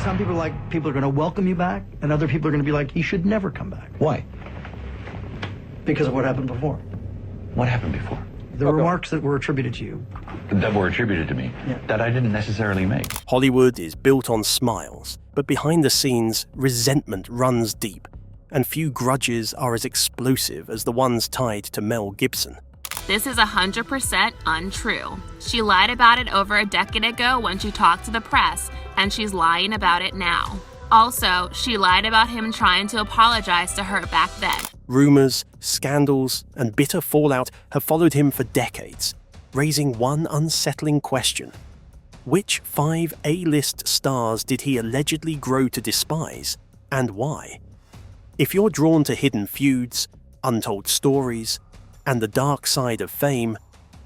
Some people are going to welcome you back, and other people are going to be like, he should never come back. Why? Because of what happened before. What happened before? The remarks that were attributed to you. That were attributed to me, yeah. That I didn't necessarily make. Hollywood is built on smiles, but behind the scenes, resentment runs deep, and few grudges are as explosive as the ones tied to Mel Gibson. This is 100% untrue. She lied about it over a decade ago when she talked to the press, and she's lying about it now. Also, she lied about him trying to apologize to her back then. Rumors, scandals, and bitter fallout have followed him for decades, raising one unsettling question. Which 5 A-list stars did he allegedly grow to despise, and why? If you're drawn to hidden feuds, untold stories, and the dark side of fame,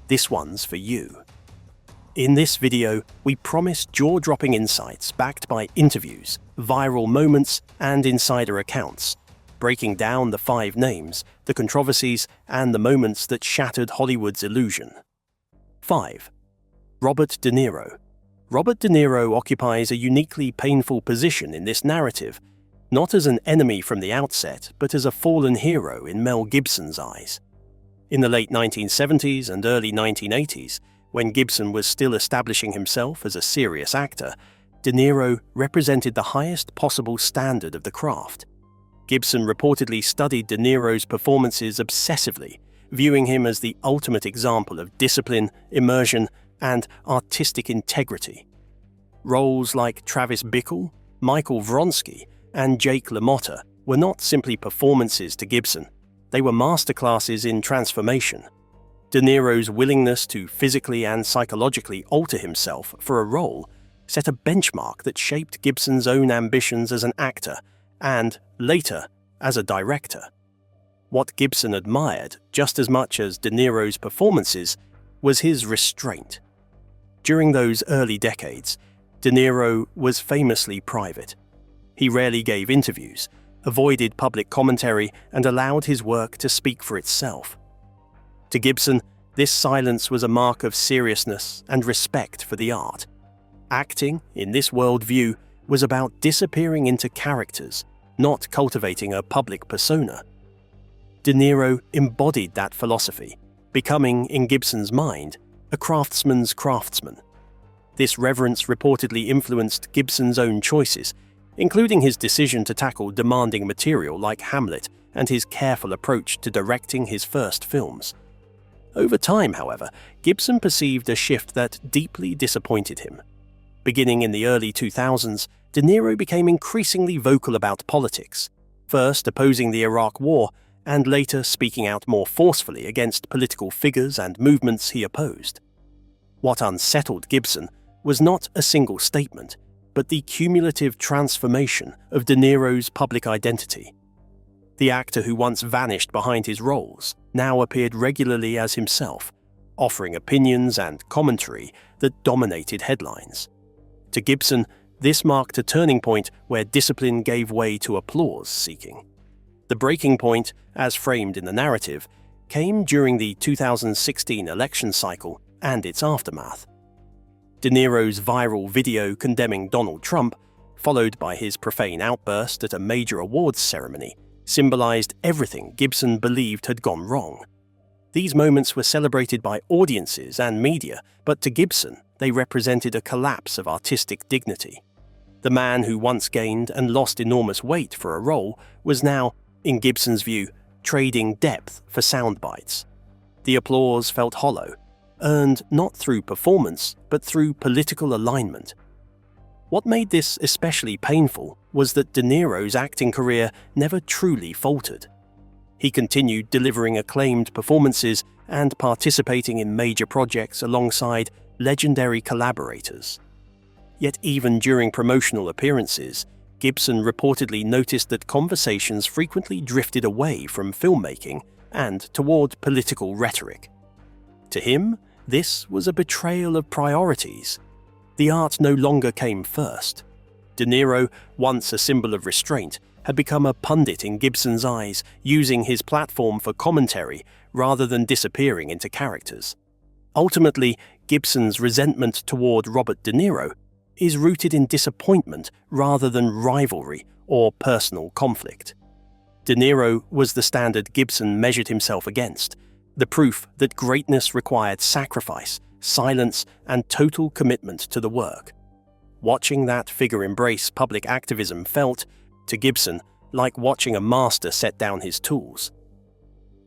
this one's for you. In this video, we promise jaw-dropping insights backed by interviews, viral moments, and insider accounts, breaking down the 5 names, the controversies, and the moments that shattered Hollywood's illusion. 5. Robert De Niro. Robert De Niro occupies a uniquely painful position in this narrative, not as an enemy from the outset, but as a fallen hero in Mel Gibson's eyes. In the late 1970s and early 1980s, when Gibson was still establishing himself as a serious actor, De Niro represented the highest possible standard of the craft. Gibson reportedly studied De Niro's performances obsessively, viewing him as the ultimate example of discipline, immersion, and artistic integrity. Roles like Travis Bickle, Michael Vronsky, and Jake LaMotta were not simply performances to Gibson, they were masterclasses in transformation. De Niro's willingness to physically and psychologically alter himself for a role set a benchmark that shaped Gibson's own ambitions as an actor and, later, as a director. What Gibson admired, just as much as De Niro's performances, was his restraint. During those early decades, De Niro was famously private. He rarely gave interviews, avoided public commentary, and allowed his work to speak for itself. To Gibson, this silence was a mark of seriousness and respect for the art. Acting, in this worldview, was about disappearing into characters, not cultivating a public persona. De Niro embodied that philosophy, becoming, in Gibson's mind, a craftsman's craftsman. This reverence reportedly influenced Gibson's own choices, including his decision to tackle demanding material like Hamlet and his careful approach to directing his first films. Over time, however, Gibson perceived a shift that deeply disappointed him. Beginning in the early 2000s, De Niro became increasingly vocal about politics, first opposing the Iraq War and later speaking out more forcefully against political figures and movements he opposed. What unsettled Gibson was not a single statement, but the cumulative transformation of De Niro's public identity. The actor who once vanished behind his roles now appeared regularly as himself, offering opinions and commentary that dominated headlines. To Gibson, this marked a turning point where discipline gave way to applause-seeking. The breaking point, as framed in the narrative, came during the 2016 election cycle and its aftermath. De Niro's viral video condemning Donald Trump, followed by his profane outburst at a major awards ceremony, symbolized everything Gibson believed had gone wrong. These moments were celebrated by audiences and media, but to Gibson, they represented a collapse of artistic dignity. The man who once gained and lost enormous weight for a role was now, in Gibson's view, trading depth for sound bites. The applause felt hollow, earned not through performance, but through political alignment. What made this especially painful was that De Niro's acting career never truly faltered. He continued delivering acclaimed performances and participating in major projects alongside legendary collaborators. Yet even during promotional appearances, Gibson reportedly noticed that conversations frequently drifted away from filmmaking and toward political rhetoric. To him, this was a betrayal of priorities. The art no longer came first. De Niro, once a symbol of restraint, had become a pundit in Gibson's eyes, using his platform for commentary rather than disappearing into characters. Ultimately, Gibson's resentment toward Robert De Niro is rooted in disappointment rather than rivalry or personal conflict. De Niro was the standard Gibson measured himself against, the proof that greatness required sacrifice, silence, and total commitment to the work. Watching that figure embrace public activism felt, to Gibson, like watching a master set down his tools.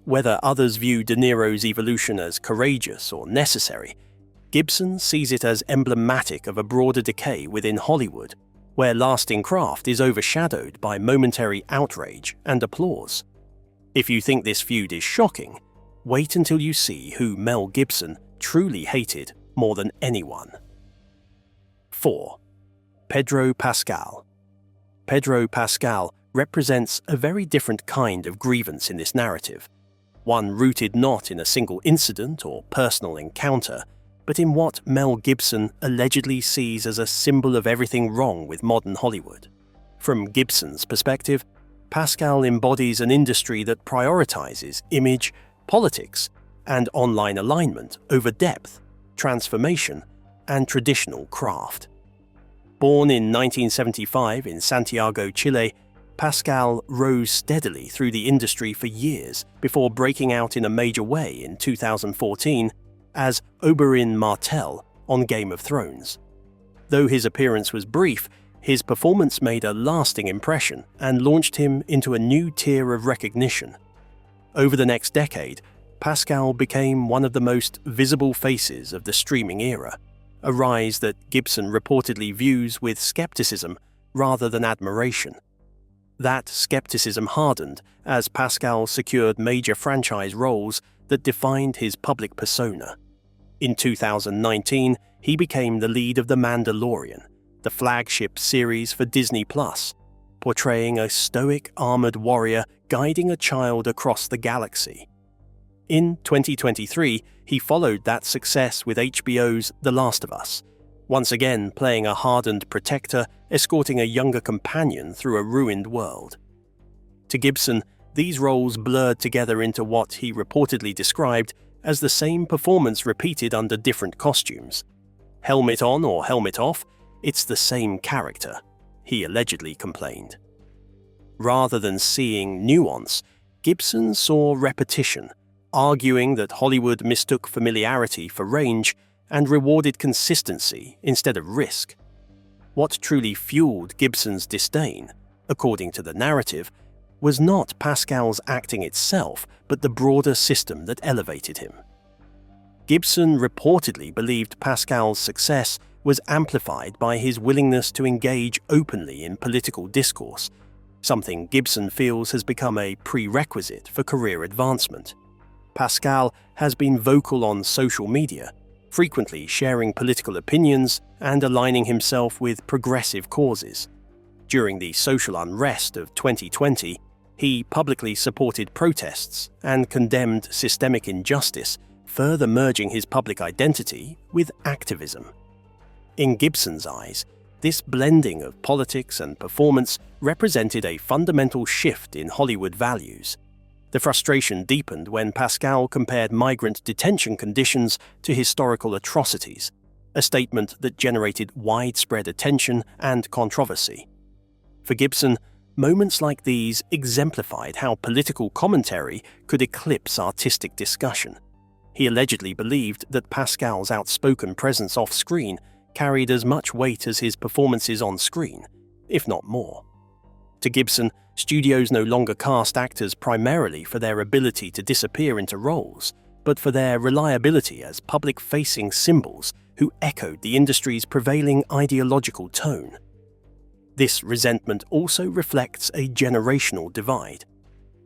Whether others view De Niro's evolution as courageous or necessary, Gibson sees it as emblematic of a broader decay within Hollywood, where lasting craft is overshadowed by momentary outrage and applause. If you think this feud is shocking, wait until you see who Mel Gibson truly hated more than anyone. 4. Pedro Pascal. Pedro Pascal represents a very different kind of grievance in this narrative, one rooted not in a single incident or personal encounter, but in what Mel Gibson allegedly sees as a symbol of everything wrong with modern Hollywood. From Gibson's perspective, Pascal embodies an industry that prioritizes image, politics, and online alignment over depth, transformation, and traditional craft. Born in 1975 in Santiago, Chile, Pascal rose steadily through the industry for years before breaking out in a major way in 2014 as Oberyn Martell on Game of Thrones. Though his appearance was brief, his performance made a lasting impression and launched him into a new tier of recognition. Over the next decade, Pascal became one of the most visible faces of the streaming era, a rise that Gibson reportedly views with skepticism rather than admiration. That skepticism hardened as Pascal secured major franchise roles that defined his public persona. In 2019, he became the lead of The Mandalorian, the flagship series for Disney+, portraying a stoic armored warrior guiding a child across the galaxy. In 2023, he followed that success with HBO's The Last of Us, once again playing a hardened protector escorting a younger companion through a ruined world. To Gibson, these roles blurred together into what he reportedly described as the same performance repeated under different costumes. Helmet on or helmet off, it's the same character, he allegedly complained. Rather than seeing nuance, Gibson saw repetition, arguing that Hollywood mistook familiarity for range and rewarded consistency instead of risk. What truly fueled Gibson's disdain, according to the narrative, was not Pascal's acting itself, but the broader system that elevated him. Gibson reportedly believed Pascal's success was amplified by his willingness to engage openly in political discourse, something Gibson feels has become a prerequisite for career advancement. Pascal has been vocal on social media, frequently sharing political opinions and aligning himself with progressive causes. During the social unrest of 2020, he publicly supported protests and condemned systemic injustice, further merging his public identity with activism. In Gibson's eyes, this blending of politics and performance represented a fundamental shift in Hollywood values. The frustration deepened when Pascal compared migrant detention conditions to historical atrocities, a statement that generated widespread attention and controversy. For Gibson, moments like these exemplified how political commentary could eclipse artistic discussion. He allegedly believed that Pascal's outspoken presence off-screen carried as much weight as his performances on screen, if not more. To Gibson, studios no longer cast actors primarily for their ability to disappear into roles, but for their reliability as public-facing symbols who echoed the industry's prevailing ideological tone. This resentment also reflects a generational divide.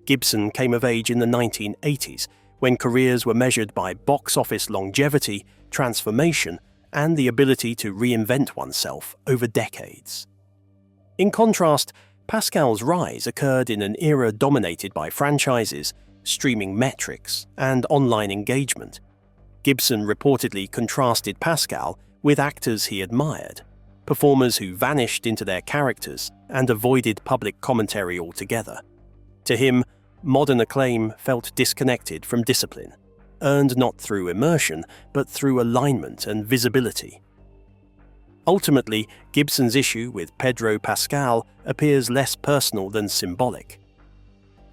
Gibson came of age in the 1980s, when careers were measured by box office longevity, transformation, and the ability to reinvent oneself over decades. In contrast, Pascal's rise occurred in an era dominated by franchises, streaming metrics, and online engagement. Gibson reportedly contrasted Pascal with actors he admired, performers who vanished into their characters and avoided public commentary altogether. To him, modern acclaim felt disconnected from discipline, earned not through immersion, but through alignment and visibility. Ultimately, Gibson's issue with Pedro Pascal appears less personal than symbolic.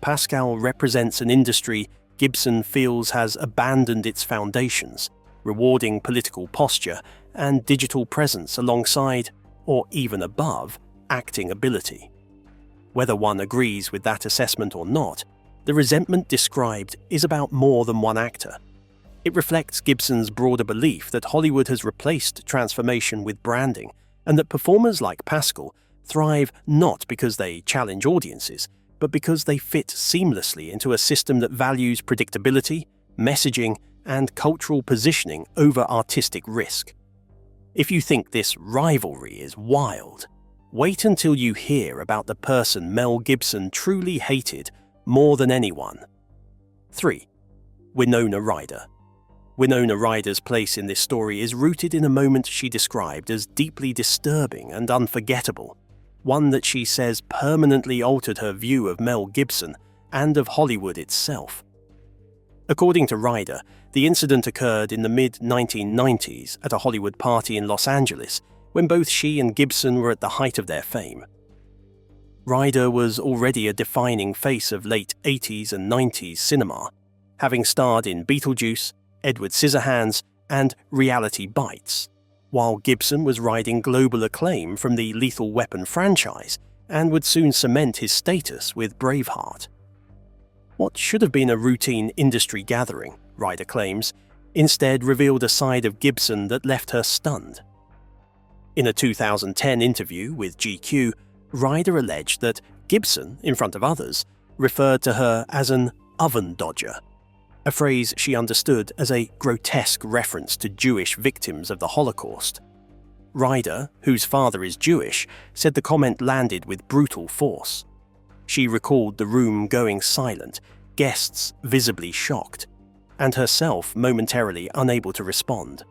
Pascal represents an industry Gibson feels has abandoned its foundations, rewarding political posture and digital presence alongside, or even above, acting ability. Whether one agrees with that assessment or not, the resentment described is about more than one actor. It reflects Gibson's broader belief that Hollywood has replaced transformation with branding, and that performers like Pascal thrive not because they challenge audiences, but because they fit seamlessly into a system that values predictability, messaging, and cultural positioning over artistic risk. If you think this rivalry is wild, wait until you hear about the person Mel Gibson truly hated more than anyone. 3. Winona Ryder. Winona Ryder's place in this story is rooted in a moment she described as deeply disturbing and unforgettable, one that she says permanently altered her view of Mel Gibson and of Hollywood itself. According to Ryder, the incident occurred in the mid-1990s at a Hollywood party in Los Angeles, when both she and Gibson were at the height of their fame. Ryder was already a defining face of late 80s and 90s cinema, having starred in Beetlejuice, Edward Scissorhands, and Reality Bites, while Gibson was riding global acclaim from the Lethal Weapon franchise and would soon cement his status with Braveheart. What should have been a routine industry gathering, Ryder claims, instead revealed a side of Gibson that left her stunned. In a 2010 interview with GQ, Ryder alleged that Gibson, in front of others, referred to her as an oven dodger, a phrase she understood as a grotesque reference to Jewish victims of the Holocaust. Ryder, whose father is Jewish, said the comment landed with brutal force. She recalled the room going silent, guests visibly shocked, and herself momentarily unable to respond.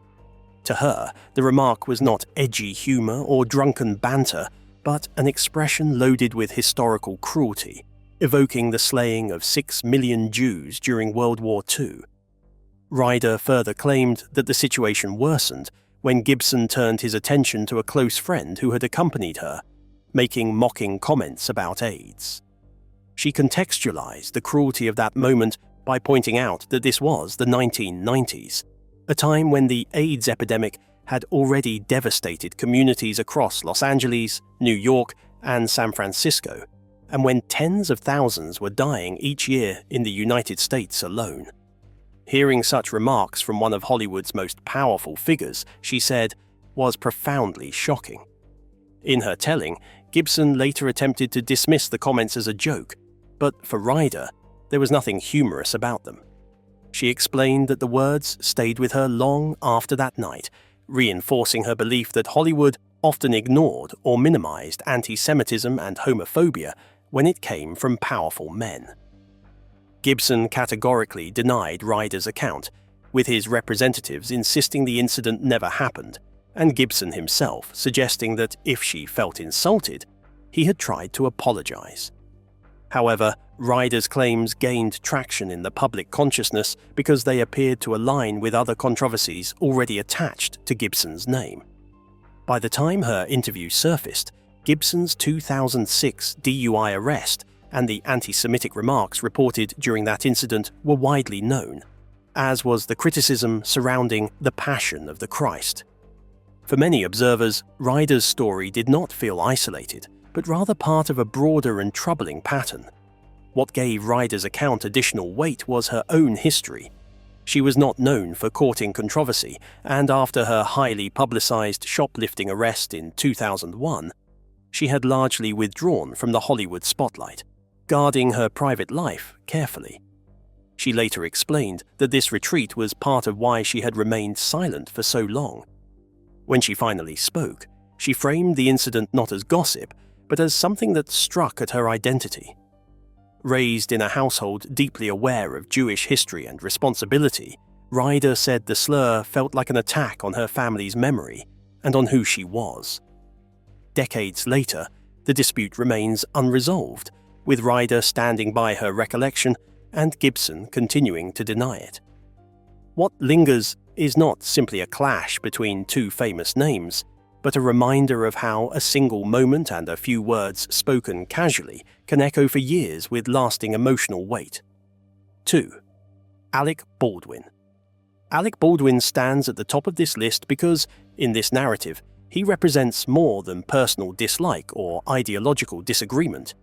To her, the remark was not edgy humor or drunken banter, but an expression loaded with historical cruelty, evoking the slaying of 6 million Jews during World War II. Ryder further claimed that the situation worsened when Gibson turned his attention to a close friend who had accompanied her, making mocking comments about AIDS. She contextualized the cruelty of that moment by pointing out that this was the 1990s, a time when the AIDS epidemic had already devastated communities across Los Angeles, New York, and San Francisco, and when tens of thousands were dying each year in the United States alone. Hearing such remarks from one of Hollywood's most powerful figures, she said, was profoundly shocking. In her telling, Gibson later attempted to dismiss the comments as a joke, but for Ryder, there was nothing humorous about them. She explained that the words stayed with her long after that night, reinforcing her belief that Hollywood often ignored or minimized anti-Semitism and homophobia when it came from powerful men. Gibson categorically denied Ryder's account, with his representatives insisting the incident never happened, and Gibson himself suggesting that if she felt insulted, he had tried to apologize. However, Ryder's claims gained traction in the public consciousness because they appeared to align with other controversies already attached to Gibson's name. By the time her interview surfaced, Gibson's 2006 DUI arrest and the anti-Semitic remarks reported during that incident were widely known, as was the criticism surrounding the Passion of the Christ. For many observers, Ryder's story did not feel isolated, but rather part of a broader and troubling pattern. What gave Ryder's account additional weight was her own history. She was not known for courting controversy, and after her highly publicized shoplifting arrest in 2001, she had largely withdrawn from the Hollywood spotlight, guarding her private life carefully. She later explained that this retreat was part of why she had remained silent for so long. When she finally spoke, she framed the incident not as gossip, but as something that struck at her identity. Raised in a household deeply aware of Jewish history and responsibility, Ryder said the slur felt like an attack on her family's memory and on who she was. Decades later, the dispute remains unresolved, with Ryder standing by her recollection and Gibson continuing to deny it. What lingers is not simply a clash between two famous names, but a reminder of how a single moment and a few words spoken casually can echo for years with lasting emotional weight. 2. Alec Baldwin. Alec Baldwin stands at the top of this list because, in this narrative, he represents more than personal dislike or ideological disagreement.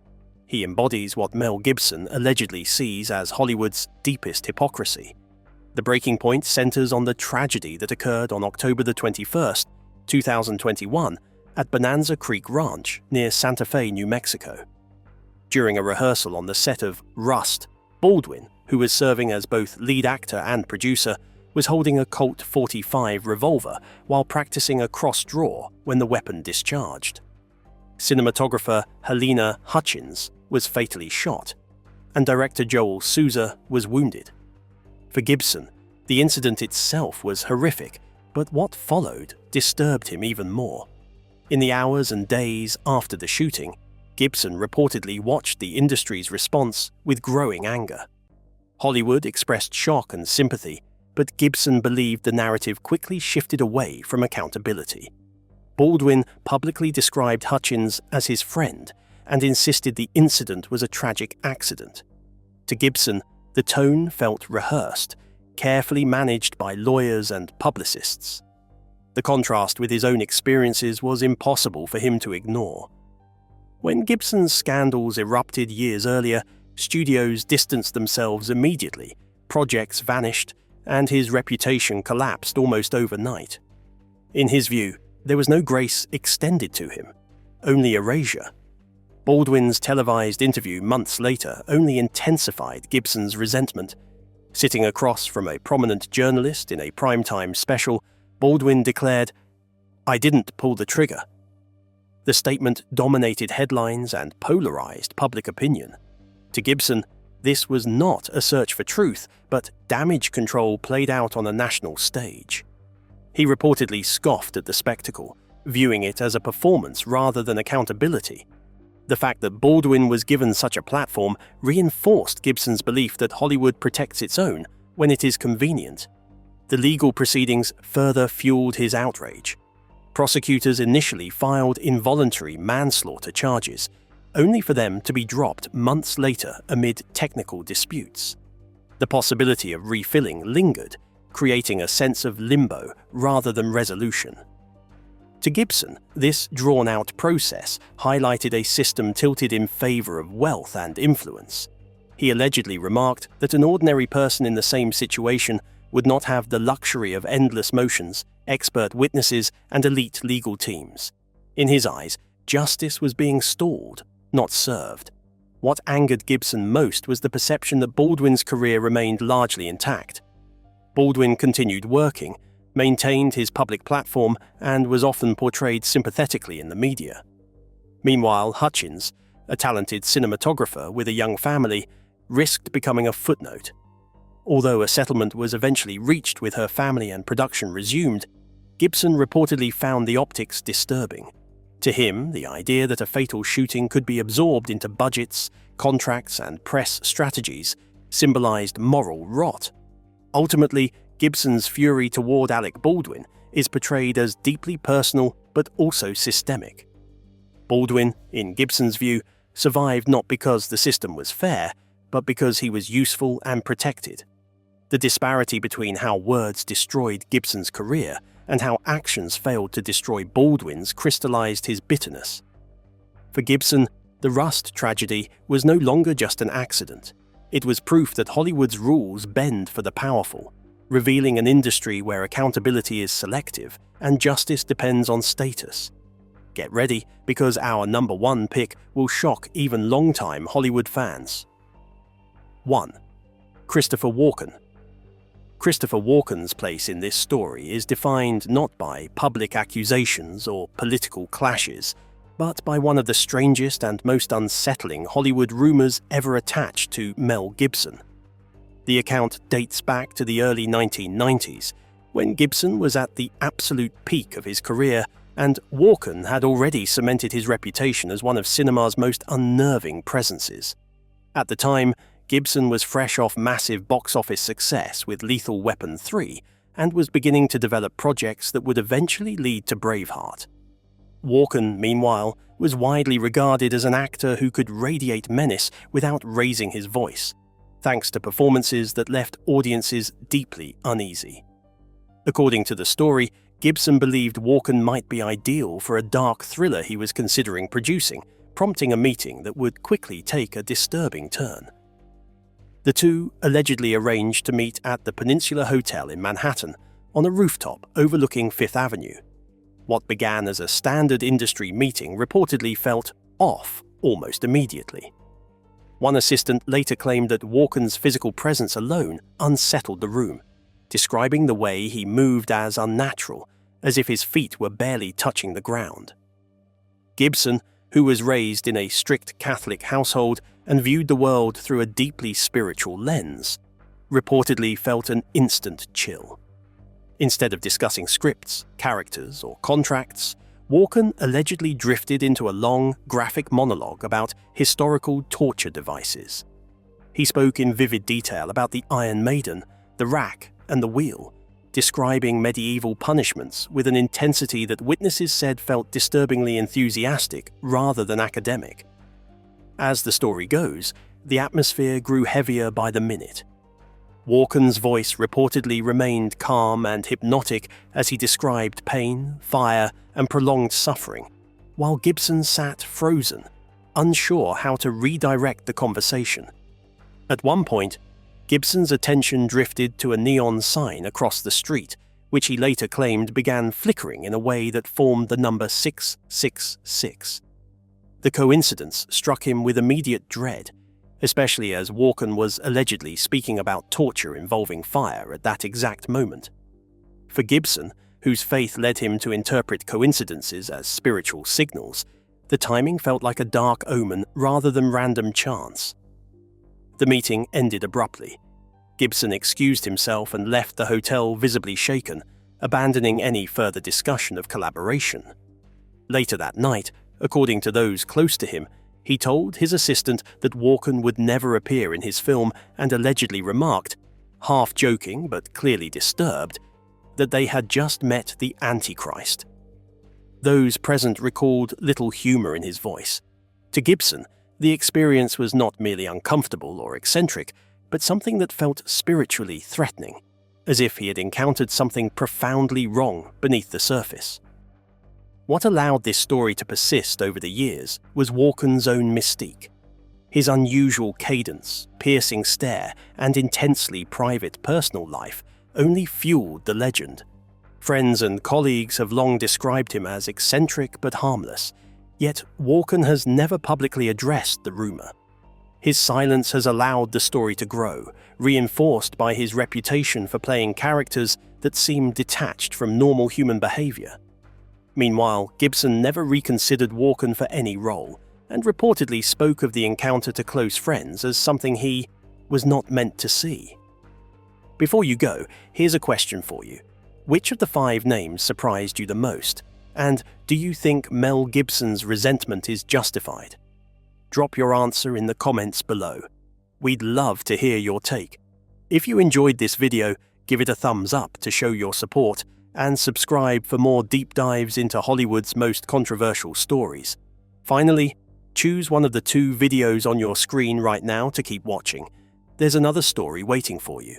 He embodies what Mel Gibson allegedly sees as Hollywood's deepest hypocrisy. The breaking point centers on the tragedy that occurred on October the 21st, 2021, at Bonanza Creek Ranch near Santa Fe, New Mexico. During a rehearsal on the set of Rust, Baldwin, who was serving as both lead actor and producer, was holding a Colt .45 revolver while practicing a cross-draw when the weapon discharged. Cinematographer Helena Hutchins was fatally shot, and director Joel Souza was wounded. For Gibson, the incident itself was horrific, but what followed disturbed him even more. In the hours and days after the shooting, Gibson reportedly watched the industry's response with growing anger. Hollywood expressed shock and sympathy, but Gibson believed the narrative quickly shifted away from accountability. Baldwin publicly described Hutchins as his friend and insisted the incident was a tragic accident. To Gibson, the tone felt rehearsed, carefully managed by lawyers and publicists. The contrast with his own experiences was impossible for him to ignore. When Gibson's scandals erupted years earlier, studios distanced themselves immediately, projects vanished, and his reputation collapsed almost overnight. In his view, there was no grace extended to him, only erasure. Baldwin's televised interview months later only intensified Gibson's resentment. Sitting across from a prominent journalist in a primetime special, Baldwin declared, "I didn't pull the trigger." The statement dominated headlines and polarized public opinion. To Gibson, this was not a search for truth, but damage control played out on a national stage. He reportedly scoffed at the spectacle, viewing it as a performance rather than accountability. The fact that Baldwin was given such a platform reinforced Gibson's belief that Hollywood protects its own when it is convenient. The legal proceedings further fueled his outrage. Prosecutors initially filed involuntary manslaughter charges, only for them to be dropped months later amid technical disputes. The possibility of refilling lingered, creating a sense of limbo rather than resolution. To Gibson, this drawn-out process highlighted a system tilted in favor of wealth and influence. He allegedly remarked that an ordinary person in the same situation would not have the luxury of endless motions, expert witnesses, and elite legal teams. In his eyes, justice was being stalled, not served. What angered Gibson most was the perception that Baldwin's career remained largely intact. Baldwin continued working, maintained his public platform, and was often portrayed sympathetically in the media. Meanwhile, Hutchins, a talented cinematographer with a young family, risked becoming a footnote. Although a settlement was eventually reached with her family and production resumed, Gibson reportedly found the optics disturbing. To him, the idea that a fatal shooting could be absorbed into budgets, contracts, and press strategies symbolized moral rot. Ultimately, Gibson's fury toward Alec Baldwin is portrayed as deeply personal but also systemic. Baldwin, in Gibson's view, survived not because the system was fair, but because he was useful and protected. The disparity between how words destroyed Gibson's career and how actions failed to destroy Baldwin's crystallized his bitterness. For Gibson, the Rust tragedy was no longer just an accident. It was proof that Hollywood's rules bend for the powerful, revealing an industry where accountability is selective and justice depends on status. Get ready, because our number one pick will shock even long-time Hollywood fans. 1. Christopher Walken. Christopher Walken's place in this story is defined not by public accusations or political clashes, but by one of the strangest and most unsettling Hollywood rumors ever attached to Mel Gibson. The account dates back to the early 1990s, when Gibson was at the absolute peak of his career, and Walken had already cemented his reputation as one of cinema's most unnerving presences. At the time, Gibson was fresh off massive box office success with Lethal Weapon 3 and was beginning to develop projects that would eventually lead to Braveheart. Walken, meanwhile, was widely regarded as an actor who could radiate menace without raising his voice, thanks to performances that left audiences deeply uneasy. According to the story, Gibson believed Walken might be ideal for a dark thriller he was considering producing, prompting a meeting that would quickly take a disturbing turn. The two allegedly arranged to meet at the Peninsula Hotel in Manhattan, on a rooftop overlooking Fifth Avenue. What began as a standard industry meeting reportedly felt off almost immediately. One assistant later claimed that Walken's physical presence alone unsettled the room, describing the way he moved as unnatural, as if his feet were barely touching the ground. Gibson, who was raised in a strict Catholic household and viewed the world through a deeply spiritual lens, reportedly felt an instant chill. Instead of discussing scripts, characters, or contracts, Walken allegedly drifted into a long, graphic monologue about historical torture devices. He spoke in vivid detail about the Iron Maiden, the rack, and the wheel, describing medieval punishments with an intensity that witnesses said felt disturbingly enthusiastic rather than academic. As the story goes, the atmosphere grew heavier by the minute. Walken's voice reportedly remained calm and hypnotic as he described pain, fire, and prolonged suffering, while Gibson sat frozen, unsure how to redirect the conversation. At one point, Gibson's attention drifted to a neon sign across the street, which he later claimed began flickering in a way that formed the number 666. The coincidence struck him with immediate dread, especially as Walken was allegedly speaking about torture involving fire at that exact moment. For Gibson, whose faith led him to interpret coincidences as spiritual signals, the timing felt like a dark omen rather than random chance. The meeting ended abruptly. Gibson excused himself and left the hotel visibly shaken, abandoning any further discussion of collaboration. Later that night, according to those close to him, he told his assistant that Walken would never appear in his film and allegedly remarked, half joking but clearly disturbed, that they had just met the Antichrist. Those present recalled little humor in his voice. To Gibson, the experience was not merely uncomfortable or eccentric, but something that felt spiritually threatening, as if he had encountered something profoundly wrong beneath the surface. What allowed this story to persist over the years was Walken's own mystique. His unusual cadence, piercing stare, and intensely private personal life only fueled the legend. Friends and colleagues have long described him as eccentric but harmless, yet Walken has never publicly addressed the rumor. His silence has allowed the story to grow, reinforced by his reputation for playing characters that seem detached from normal human behavior. Meanwhile, Gibson never reconsidered Walken for any role, and reportedly spoke of the encounter to close friends as something he was not meant to see. Before you go, here's a question for you. Which of the 5 names surprised you the most? And do you think Mel Gibson's resentment is justified? Drop your answer in the comments below. We'd love to hear your take. If you enjoyed this video, give it a thumbs up to show your support, and subscribe for more deep dives into Hollywood's most controversial stories. Finally, choose one of the 2 videos on your screen right now to keep watching. There's another story waiting for you.